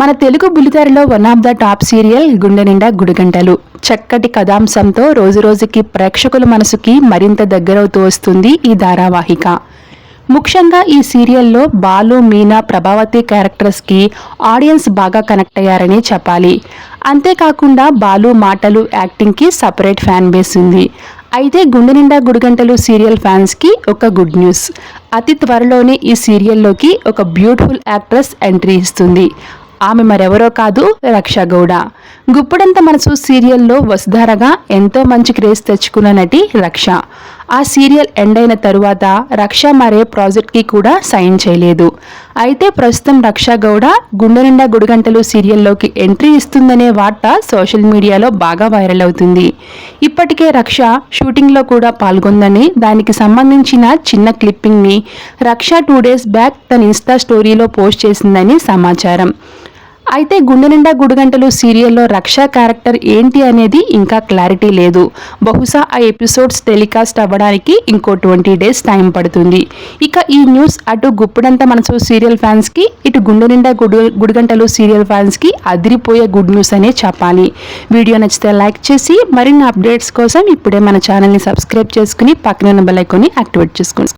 మన తెలుగు బుల్లితెరలో one of the top serial Gunde Ninda గుడిగంటలు. చక్కటి కథాంశంతో రోజురోజుకి ప్రేక్షకుల మనసుకి మరింత దగ్గరవుతూ వస్తుంది ఈ ధారావాహిక. ముఖ్యంగా ఈ సీరియల్లో బాలు, మీనా, ప్రభావతి క్యారెక్టర్స్కి ఆడియన్స్ బాగా కనెక్ట్ అయ్యారని చెప్పాలి. అంతేకాకుండా బాలు మాటలు, యాక్టింగ్కి సపరేట్ ఫ్యాన్ బేస్ ఉంది. అయితే గుండె నిండా గుడిగంటలు సీరియల్ ఫ్యాన్స్కి ఒక గుడ్ న్యూస్. అతి త్వరలోనే ఈ సీరియల్లోకి ఒక బ్యూటిఫుల్ యాక్ట్రెస్ ఎంట్రీ ఇస్తుంది. ఆమె మరెవరో కాదు, రక్ష గౌడ. గుప్పడంత మనసు సీరియల్లో వసుధారగా ఎంతో మంచి క్రేజ్ తెచ్చుకున్న నటి రక్ష. ఆ సీరియల్ ఎండ్ అయిన తరువాత రక్ష మరే ప్రాజెక్ట్కి కూడా సైన్ చేయలేదు. అయితే ప్రస్తుతం రక్ష గౌడ గుండె నిండా గుడిగంటలు సీరియల్లోకి ఎంట్రీ ఇస్తుందనే వార్త సోషల్ మీడియాలో బాగా వైరల్ అవుతుంది. ఇప్పటికే రక్ష షూటింగ్లో కూడా పాల్గొందని, దానికి సంబంధించిన చిన్న క్లిప్పింగ్ని రక్ష 2 days బ్యాక్ తన ఇన్స్టా స్టోరీలో పోస్ట్ చేసిందని సమాచారం. అయితే గుండె నిండా గుడిగంటలు సీరియల్లో రక్ష క్యారెక్టర్ ఏంటి అనేది ఇంకా క్లారిటీ లేదు. బహుశా ఆ ఎపిసోడ్స్ టెలికాస్ట్ అవ్వడానికి ఇంకో 20 days టైం పడుతుంది. ఇక ఈ న్యూస్ అటు గుప్పడంత మనసు సీరియల్ ఫ్యాన్స్కి, ఇటు గుండె నిండా గుడిగంటలు సీరియల్ ఫ్యాన్స్కి అదిరిపోయే గుడ్ న్యూస్ అనే చెప్పాలి. వీడియో నచ్చితే లైక్ చేసి మరిన్ని అప్డేట్స్ కోసం ఇప్పుడే మన ఛానల్ని సబ్స్క్రైబ్ చేసుకుని పక్కన ఉన్న బెల్ ఐకాన్ని యాక్టివేట్ చేసుకోండి.